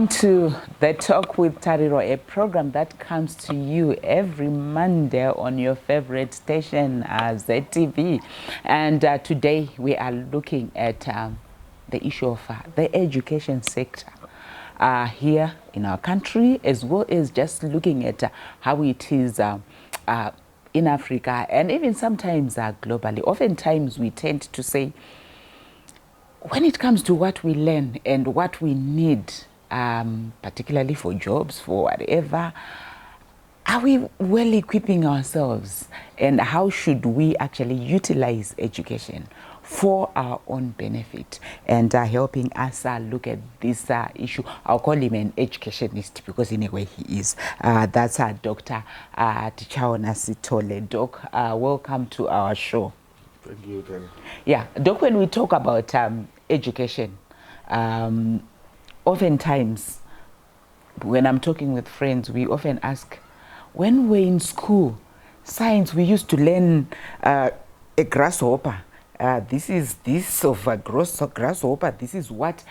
to the Talk with Tariro, a program that comes to you every Monday on your favorite station, ZTV. And today we are looking at the issue of the education sector here in our country, as well as just looking at how it is in Africa and even sometimes globally. Oftentimes we tend to say, when it comes to what we learn and what we need, particularly for jobs, for whatever, are we well equipping ourselves? And how should we actually utilize education for our own benefit? And helping us look at this issue, I'll call him an educationist because in a way he is. That's Dr. Tichaona Sithole. Doc, welcome to our show. Thank you, Tari. Yeah, Doc, when we talk about education, oftentimes when I'm talking with friends, we often ask, when we're in school, science, we used to learn a grasshopper. This is this of a grasshopper, this is what.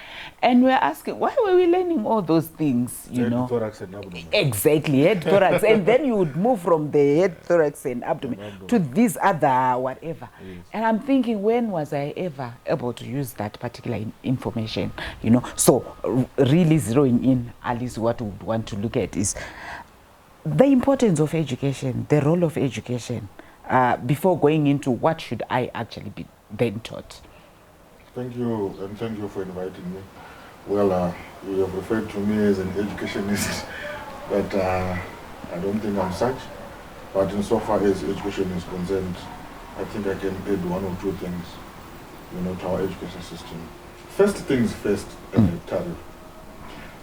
And we're asking, why were we learning all those things, you know? Thorax and abdomen. Exactly, head, thorax. And then you would move from the head, thorax and abdomen to this other whatever. Yes. And I'm thinking, when was I ever able to use that particular information, you know? So really zeroing in, at least what we would want to look at is the importance of education, the role of education, before going into what should I actually be then taught. Thank you, and thank you for inviting me. Well, you have referred to me as an educationist, but I don't think I'm such. But insofar as education is concerned, I think I can add one or two things, you know, to our education system. First things first, Tariro.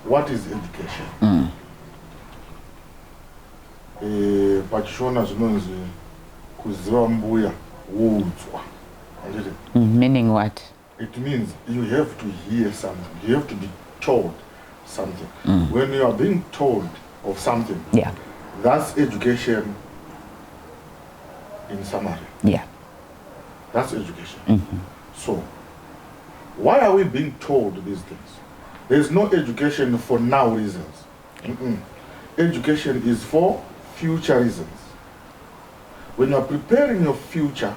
What is education? Pachishona zinonzi kuziva mbuya wudzwa. Meaning what? It means you have to hear something. You have to be told something. When you are being told of something, Yeah. that's education in summary. Yeah. That's education. So, why are we being told these things? There's no education for now reasons. Education is for future reasons. When you are preparing your future,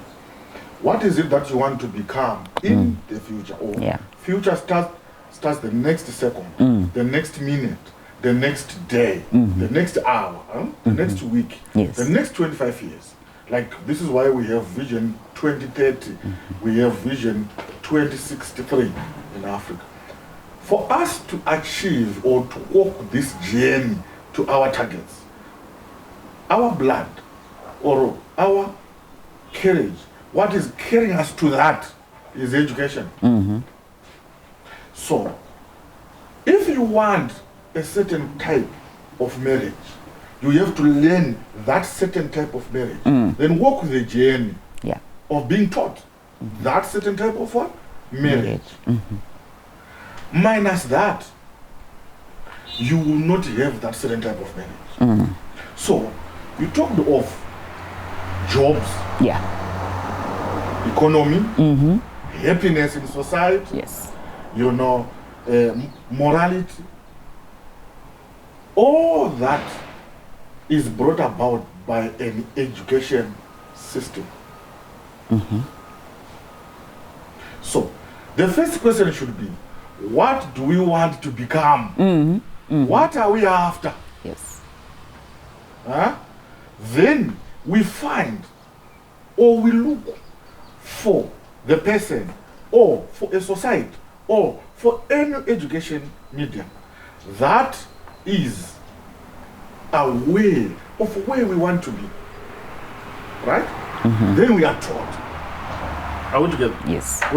what is it that you want to become in the future? Or future starts the next second, the next minute, the next day, the next hour, the next week, the next 25 years. Like, this is why we have Vision 2030, we have Vision 2063 in Africa. For us to achieve or to walk this journey to our targets, our blood or our carriage, what is carrying us to that is education. So, if you want a certain type of marriage, you have to learn that certain type of marriage. Then walk the journey of being taught that certain type of what? Marriage. Minus that, you will not have that certain type of marriage. So, you talked of jobs, economy, happiness in society, you know, morality. All that is brought about by an education system. So, the first question should be, what do we want to become? What are we after? Then we find or we look for the person or for a society or for any education medium that is aware of where we want to be. Right? Then we are taught. Are we together? Yes. Are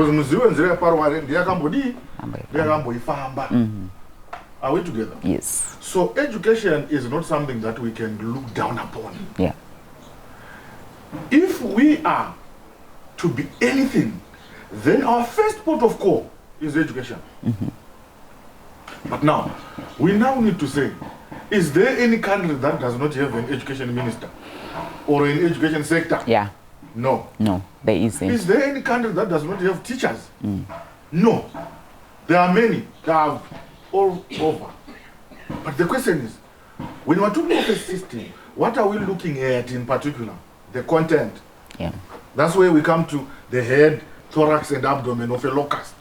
we together? Yes. So education is not something that we can look down upon. If we are to be anything, then our first port of call is education. But now, we now need to say, is there any country that does not have an education minister or an education sector? No. No, there isn't. Is there any country that does not have teachers? No. There are many that are all over. But the question is, when we're talking of a system, what are we looking at in particular? The content. Yeah. That's where we come to the head, thorax, and abdomen of a locust.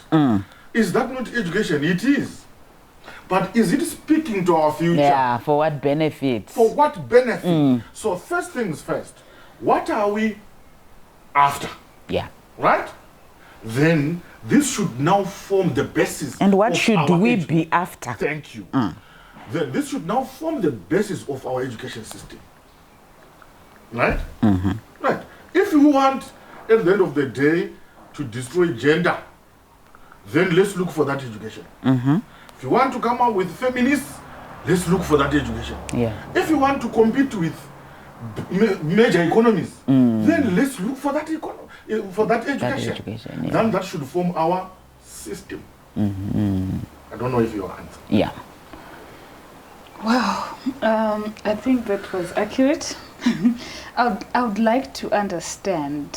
Is that not education? It is. But is it speaking to our future? Yeah, for what benefit? For what benefit? So first things first, what are we after? Yeah. Right? Then this should now form the basis. And what of should our we be after? Thank you. Then this should now form the basis of our education system. Right? Right. If you want, at the end of the day, to destroy gender, then let's look for that education. If you want to come up with feminists, let's look for that education. Yeah. If you want to compete with major economies, then let's look for that for that education. Yeah. Then that should form our system. I don't know if you answer. Yeah. Wow, I think that was accurate. I would like to understand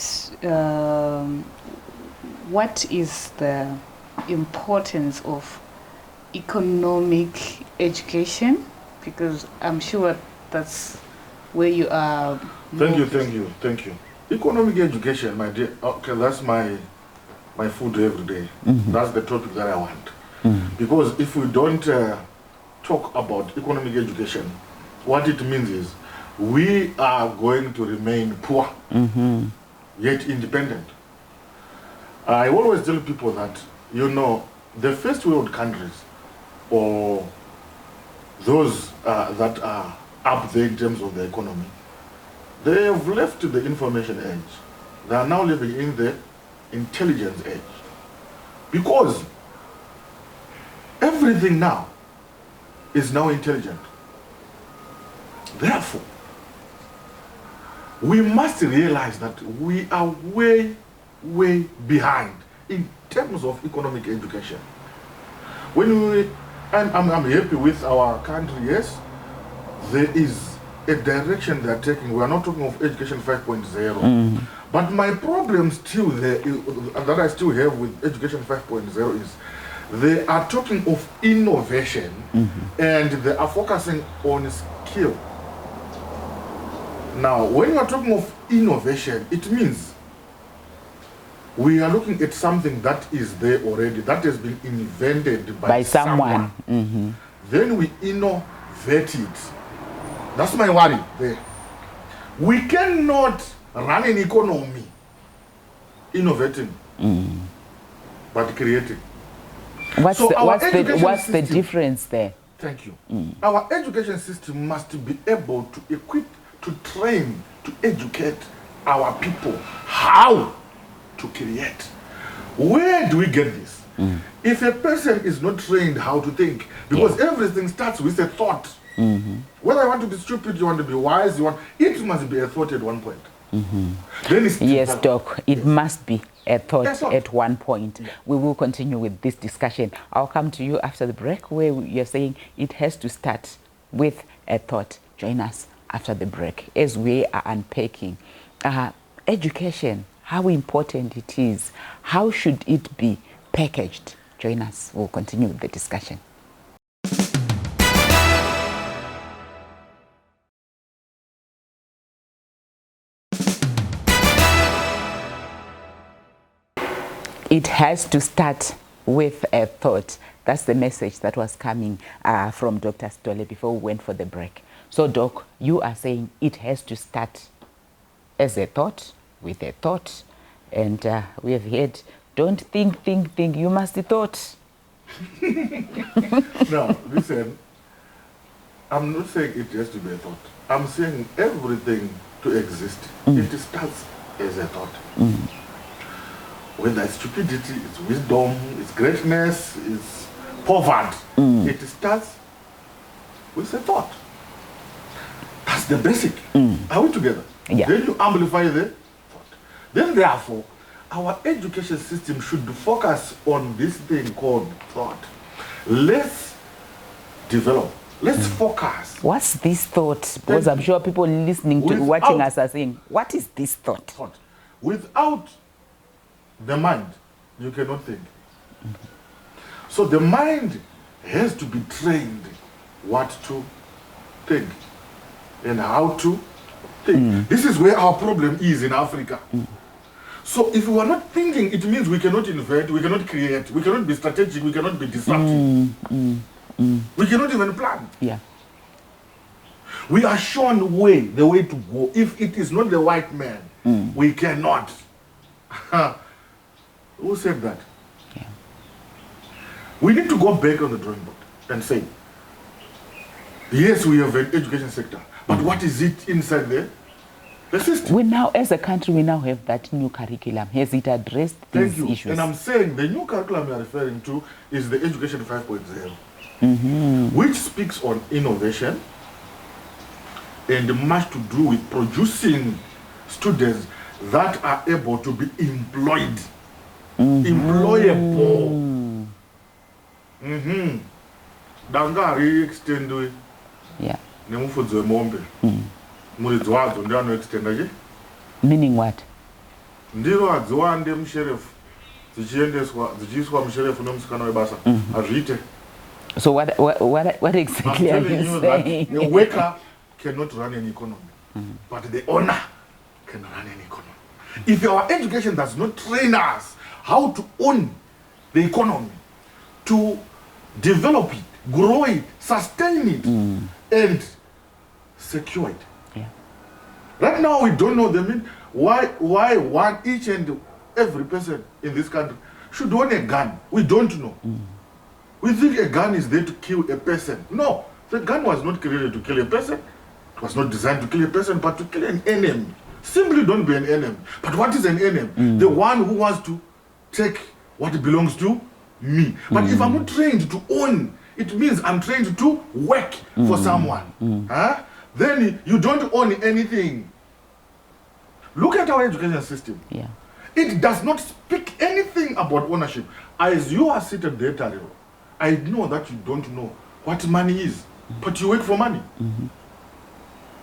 what is the importance of economic education, because I'm sure that's where you are. Thank you. Economic education, my dear. Okay, that's my food every day. That's the topic that I want. Because if we don't talk about economic education, what it means is we are going to remain poor, yet independent. I always tell people that, the first world countries, or those that are up there in terms of the economy, they have left the information age. They are now living in the intelligence age. Because everything now is now intelligent. Therefore, we must realize that we are way, way behind in terms of economic education. I'm happy with our country, yes. There is a direction they are taking. We are not talking of education 5.0. But my problem still there, that I still have with education 5.0 is they are talking of innovation and they are focusing on skill. Now, when you are talking of innovation, it means we are looking at something that is there already, that has been invented by someone. Then we innovate it. That's my worry there. We cannot run an economy innovating, but creating. What's the system, difference there? Thank you. Our education system must be able to equip, to train, to educate our people how to create. Where do we get this? If a person is not trained how to think, because everything starts with a thought. Whether you want to be stupid, you want to be wise, it must be a thought at one point. Then it's yes, Doc, it must be a thought at one point. We will continue with this discussion. I'll come to you after the break where you're saying it has to start with a thought. Join us after the break as we are unpacking education, how important it is, how should it be packaged. Join us. We'll continue with the discussion. It has to start with a thought. That's the message that was coming from Dr. Sithole before we went for the break. So, Doc, you are saying it has to start as a thought, with a thought. And we have heard, don't think, you must thought. Now, listen, I'm not saying it has to be a thought. I'm saying everything to exist, it starts as a thought. Whether it's stupidity, it's wisdom, it's greatness, it's poverty, it starts with a thought. That's the basic. Are we together? Yeah. Then you amplify the thought. Then therefore, our education system should focus on this thing called thought. Let's develop. Let's focus. What's this thought? Because I'm sure people listening to watching us are saying, what is this thought? Without the mind, you cannot think. So the mind has to be trained what to think and how to think. This is where our problem is in Africa. So if we are not thinking, it means we cannot invent, we cannot create, we cannot be strategic, we cannot be disruptive. We cannot even plan. Yeah. We are shown the way to go. If it is not the white man, we cannot. Who said that? Yeah. We need to go back on the drawing board and say, yes, we have an education sector, but what is it inside the system? We now, as a country, we now have that new curriculum. Has it addressed these Thank you. issues? And I'm saying the new curriculum you're referring to is the Education 5.0, which speaks on innovation and much to do with producing students that are able to be employed, employable. Dangari extend Yeah. nemufudzi wemombe muridzi wadzo ndiye anoextenda che Meaning what? ndiro hadziwande musherefu dzichiiswa musherefu nemusikana webasa hazviite. So what exactly are telling you you saying? that a worker cannot run an economy, but the owner can run an economy. If our education does not train us how to own the economy, to develop it, grow it, sustain it, and secure it. Yeah. Right now we don't know the mean why each and every person in this country should own a gun. We don't know. We think a gun is there to kill a person. No, the gun was not created to kill a person. It was not designed to kill a person, but to kill an enemy. Simply don't be an enemy. But what is an enemy? The one who wants to take what belongs to me. But if I'm not trained to own, it means I'm trained to work for someone. Then you don't own anything. Look at our education system. Yeah. It does not speak anything about ownership. As you are seated there, Tariro, I know that you don't know what money is, but you work for money.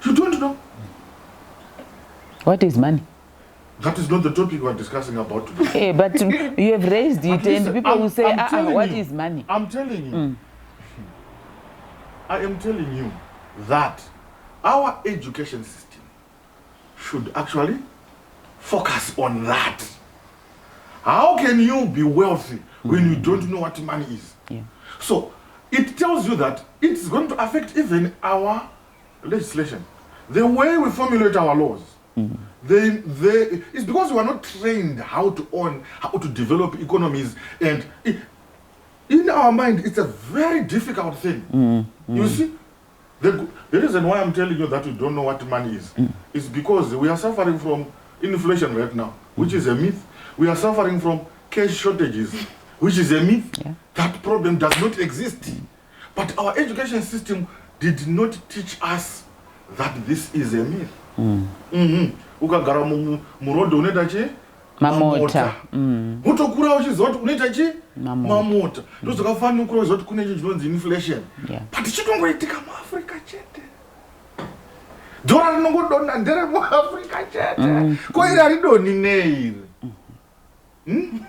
You don't know. What is money? That is not the topic we are discussing about today. Hey, but you have raised it, and people will say, what is money? I'm telling you. I am telling you that our education system should actually focus on that. How can you be wealthy when you don't know what money is? Yeah. So it tells you that it's going to affect even our legislation. The way we formulate our laws, it's because we are not trained how to own, how to develop economies, and in our mind, it's a very difficult thing. You see, the reason why I'm telling you that we don't know what money is because we are suffering from inflation right now, which is a myth. We are suffering from cash shortages, which is a myth. Yeah. That problem does not exist. But our education system did not teach us that this is a myth. Ukagara murodo unoita chi? Mamota. Utokura uchiziva kuti unoita chi? Mamota. Ndozvakafanira kukura uchiziva kuti kune chinhu chinonzi inflation. But chitongoitika muAfrica chete. Dhora rinongodonha ndere muAfrica chete. Ko iri haridonhi nei iri?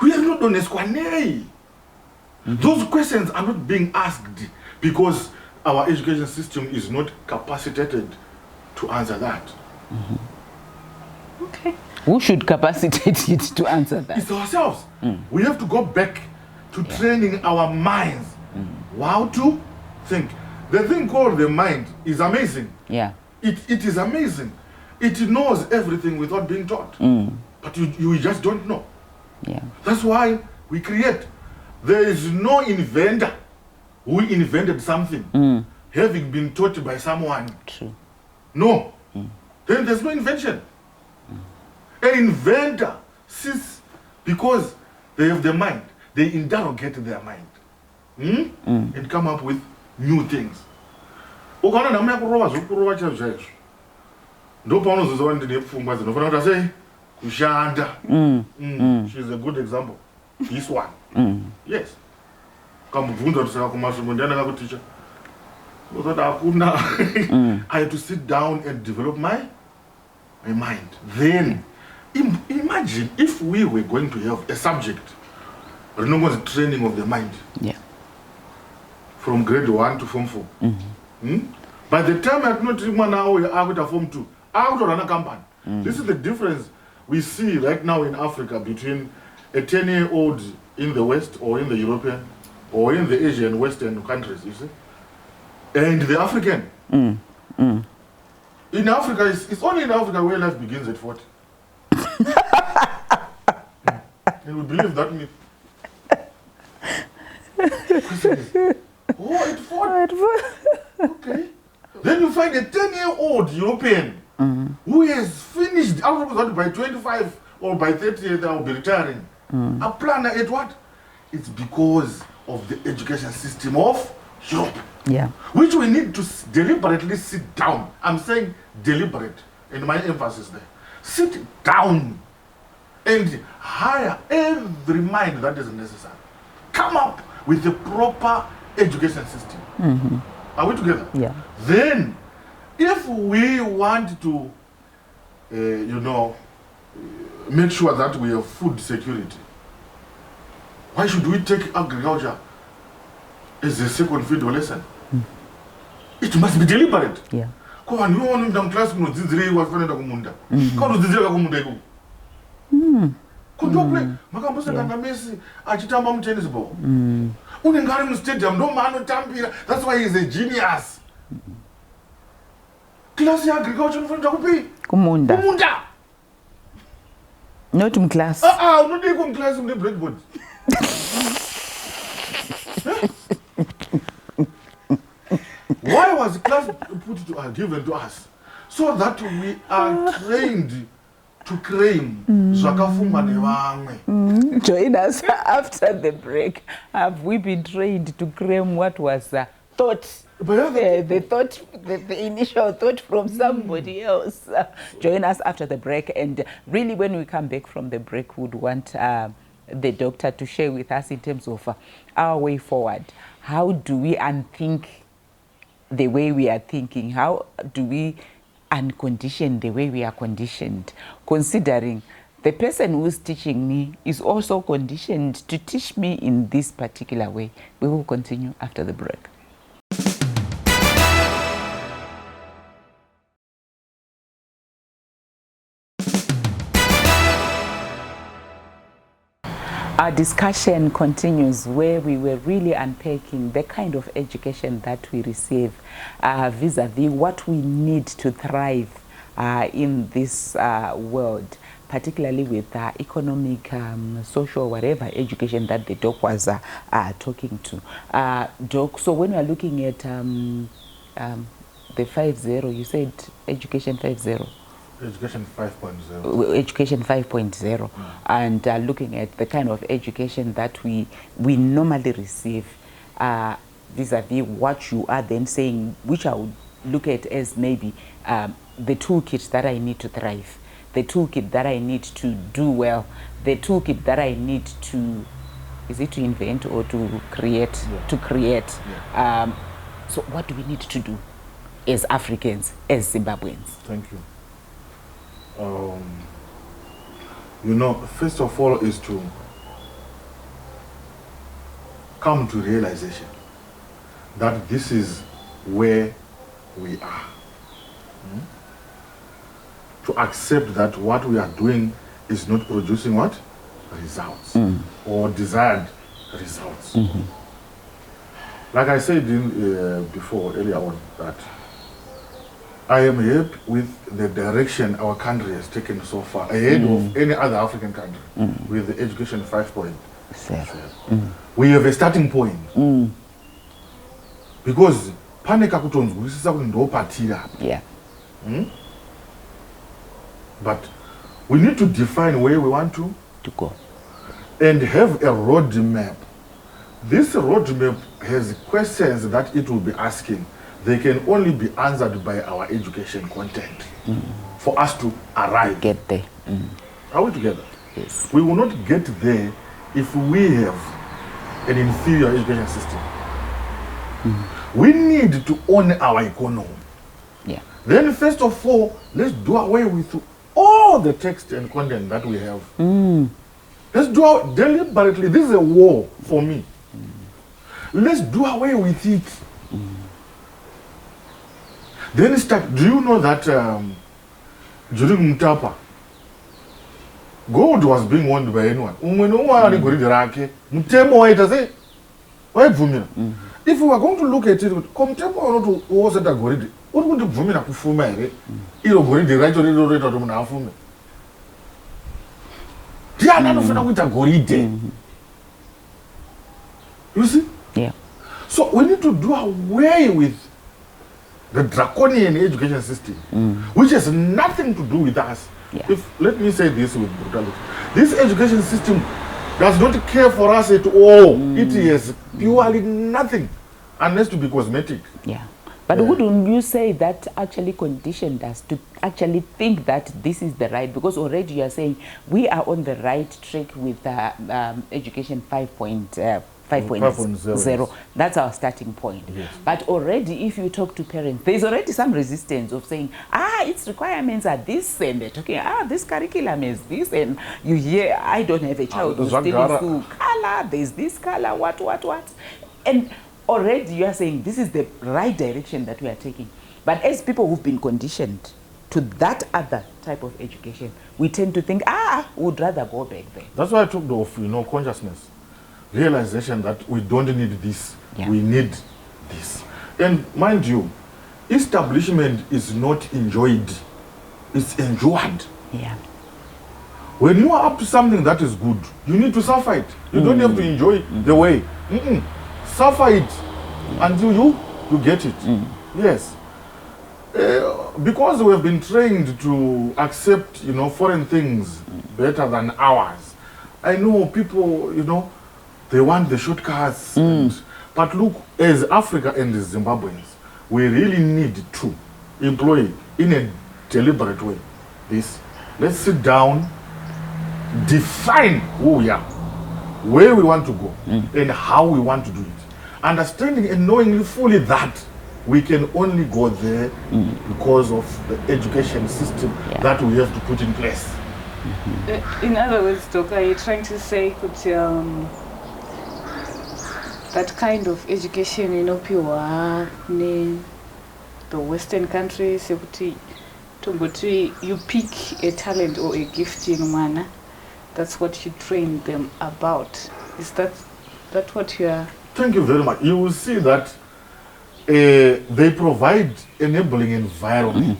Uye rinodonheswa nei? Those questions are not being asked because our education system is not capacitated to answer that. Okay. Who should capacitate it to answer that? It's ourselves. We have to go back to training our minds how to think. The thing called the mind is amazing. Yeah. It is amazing. It knows everything without being taught. But you just don't know. Yeah. That's why we create. There is no inventor who invented something having been taught by someone. True. No. Then there's no invention. An inventor sees because they have the mind. They interrogate their mind and come up with new things. Ukaona nhamo yakurova zvokurova chaizvo ndopaunozoziva kuti ndine pfungwa dzinofanira kuti sei kushanda. She's a good example. This one. Yes. Kamubvunza kuti saka kumasvingo ndiani akakuticha? Uzoti hakuna. I had to sit down and develop my mind. Then imagine if we were going to have a subject, the training of the mind. Yeah. from grade 1 to form 4. By the time I not now I form 2, out of another company. This is the difference we see right now in Africa between a 10-year-old in the West or in the European or in the Asian Western countries, you see, and the African. In Africa, it's only in Africa where life begins at 40. And we believe that myth. Oh, at 40? Okay. Then you find a 10-year-old European who has finished after by 25 or by 30 they will be retiring. A planner at what? It's because of the education system of Europe. Yeah. Which we need to deliberately sit down. I'm saying deliberate, and my emphasis there. Sit down and hire every mind that is necessary. Come up with a proper education system. Are we together? Yeah. Then, if we want to, make sure that we have food security, why should we take agriculture as a second field lesson? It must be deliberate. Yeah. Kwa ni wonu mda class kuno zizire wafanenda kumunda. Kwa no zizire kumunda iko. Kundokwe makambosa kanga Messi achitamba mu tennis ball. Unengari mu stadium ndo mano tambira. That's why he's a genius. Class ya agriculture unafanira kupi? Kumunda. Kumunda. Not in class. Unodi ko class mu blackboard. Why was class given to us? So that we are trained to claim Zwakafuma nevamwe. Join us after the break. Have we been trained to claim what was thought? The initial thought from somebody else. Join us after the break, and really when we come back from the break, we would want the doctor to share with us in terms of our way forward. How do we unthink the way we are thinking? How do we uncondition the way we are conditioned? Considering the person who's teaching me is also conditioned to teach me in this particular way. We will continue after the break. Our discussion continues where we were really unpacking the kind of education that we receive vis-a-vis what we need to thrive in this world, particularly with economic, social, whatever education that the doc was talking to. Doc, so when we are looking at the 5.0, you said education 5.0. Education 5.0. Education 5.0, and looking at the kind of education that we normally receive vis-a-vis what you are then saying, which I would look at as maybe the toolkit that I need to thrive, the toolkit that I need to do well, the toolkit that I need to, is it to invent or to create? Yeah. To create. Yeah. So what do we need to do as Africans, as Zimbabweans? Thank you. First of all is to come to realization that this is where we are. To accept that what we are doing is not producing what? Results. Or desired results. Like I said before, earlier on, that I am happy with the direction our country has taken so far, ahead of any other African country, with the education 5.0. We have a starting point. Because panic yeah. But we need to define where we want to go and have a roadmap. This roadmap has questions that it will be asking. They can only be answered by our education content for us to arrive. Get there. Are we together? Yes. We will not get there if we have an inferior education system. We need to own our economy. Yeah. Then first of all, let's do away with all the text and content that we have. Let's do it deliberately. This is a war for me. Let's do away with it. Then start. Do you know that during Mutapa, God was being warned by anyone. If we are going to look at it, was at a goridi. What would the woman have fumere? Goridi, right or fume? They are not with a goridi. You see? Yeah. So we need to do away with the draconian education system, which has nothing to do with us. Yeah. If let me say this with brutality, this education system does not care for us at all. It is purely nothing, unless to be cosmetic. Yeah. But wouldn't you say that actually conditioned us to actually think that this is the right? Because already you are saying we are on the right track with education 5.0. That's our starting point. Yes. But already if you talk to parents, there's already some resistance of saying, its requirements are this, and they're talking, this curriculum is this, and you hear, I don't have a child who's still in school, color, there's this color, what. And already you are saying this is the right direction that we are taking. But as people who've been conditioned to that other type of education, we tend to think, we'd rather go back there. That's why I talked of, consciousness. Realization that we don't need this, we need this. And mind you, establishment is not enjoyed, it's enjoyed. Yeah. When you are up to something that is good, you need to suffer it. You don't have to enjoy the way. Suffer it until you get it. Yes. Because we have been trained to accept, foreign things better than ours. I know people, they want the shortcuts. But look, as Africa and the Zimbabweans, we really need to employ in a deliberate way this. Let's sit down, define who we are, where we want to go, and how we want to do it. Understanding and knowing fully that we can only go there because of the education system that we have to put in place. In other words, Doc, are you trying to say that kind of education, pure in the Western countries, you pick a talent or a gift in manner, that's what you train them about. Is that what you are? Thank you very much. You will see that they provide enabling environment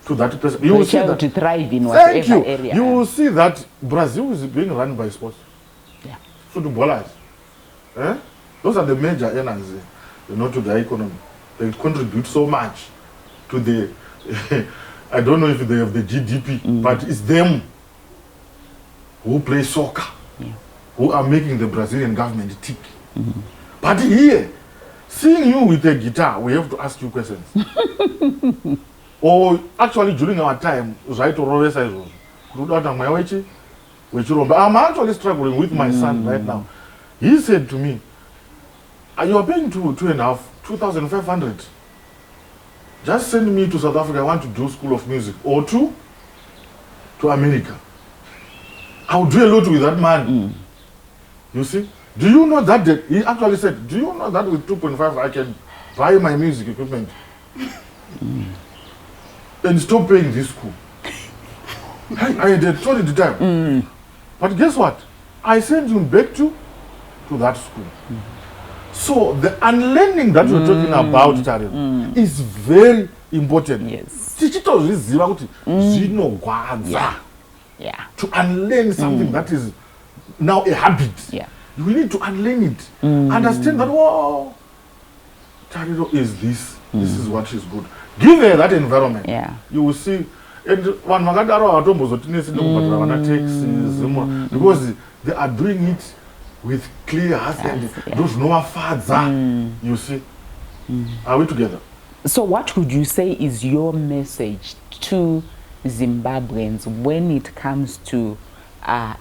to that person. You will see that to thrive in whatever area. You will see that Brazil is being run by sports. Yeah. Footballers. Those are the major earners, to the economy. They contribute so much to the. I don't know if they have the GDP, but it's them who play soccer, who are making the Brazilian government tick. But here, seeing you with a guitar, we have to ask you questions. Or actually, during our time, I'm actually struggling with my son right now. He said to me, you are paying 2,500. Just send me to South Africa. I want to do School of Music, or to America. I'll do a lot with that man. You see? Do you know that he actually said, do you know that with 2.5 I can buy my music equipment and stop paying this school? I had told it the time. But guess what? I sent him back to that school. So the unlearning that we're talking about, Tariro, is very important. Yes. To unlearn something that is now a habit. Yeah. We need to unlearn it. Understand that, Tariro is this. This is what is good. Give her that environment. Yeah. You will see. And one because they are doing it with clear hearts and those no father. You see. Are we together? So what would you say is your message to Zimbabweans when it comes to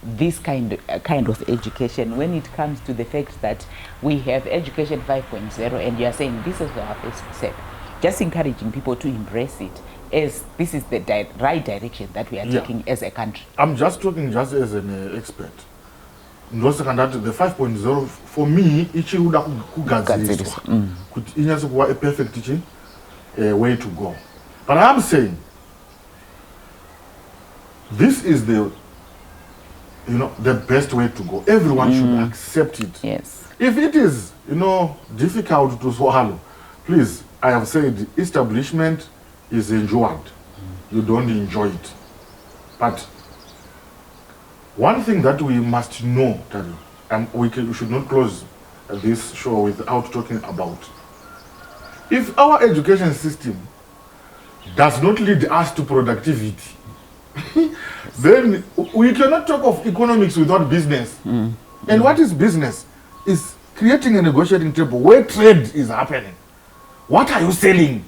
this kind of education, when it comes to the fact that we have education 5.0 and you are saying this is our first step, just encouraging people to embrace it as this is the right direction that we are taking as a country? I'm just talking just as an expert. ndosaka ndati the 5.0 for me ichiuda kugadziriswa kuti inyatso kuva a perfect way to go. But I'm saying this is the the best way to go. Everyone should accept it. Yes. If it is difficult to swallow, please, I have said establishment is enjoyed. You don't enjoy it. But one thing that we must know, Tariro, and we should not close this show without talking about. If our education system does not lead us to productivity, then we cannot talk of economics without business. And what is business? Is creating a negotiating table where trade is happening. What are you selling?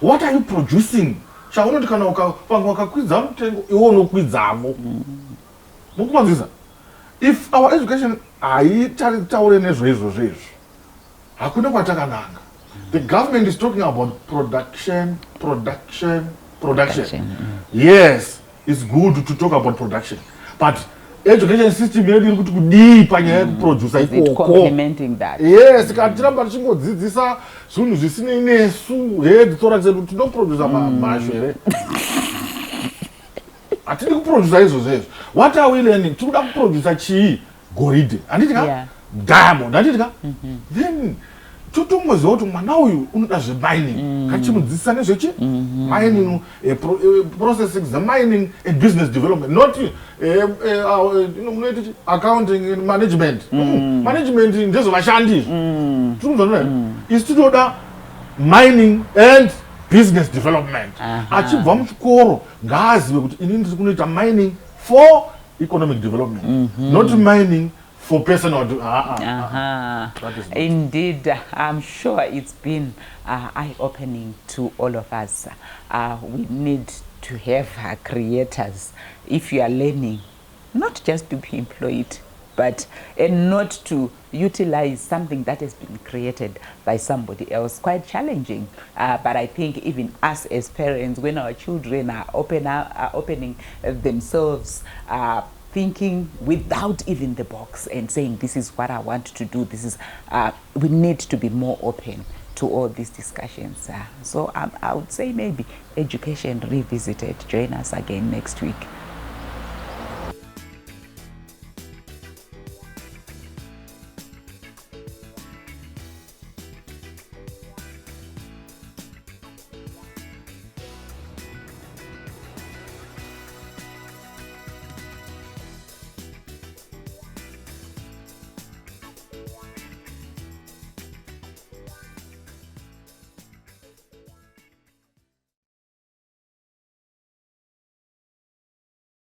What are you producing? If our education the government is talking about production. Yes, it's good to talk about production, but education system deep produce Is it complementing that? yes, don't produce what are we learning? To produce gold, diamond, then now you mining, mining, processing, the mining and business development, not accounting and management. Management in just Vashandi. Is to do that mining and business development. Achieve gas in mining for economic development, not mining for personal. Indeed, I'm sure it's been eye-opening to all of us. We need to have creators. If you are learning, not just to be employed, but not to utilize something that has been created by somebody else. Quite challenging. But I think even us as parents, when our children are opening themselves, thinking without even the box and saying, this is what I want to do, this is, we need to be more open to all these discussions. So I would say maybe education revisited. Join us again next week.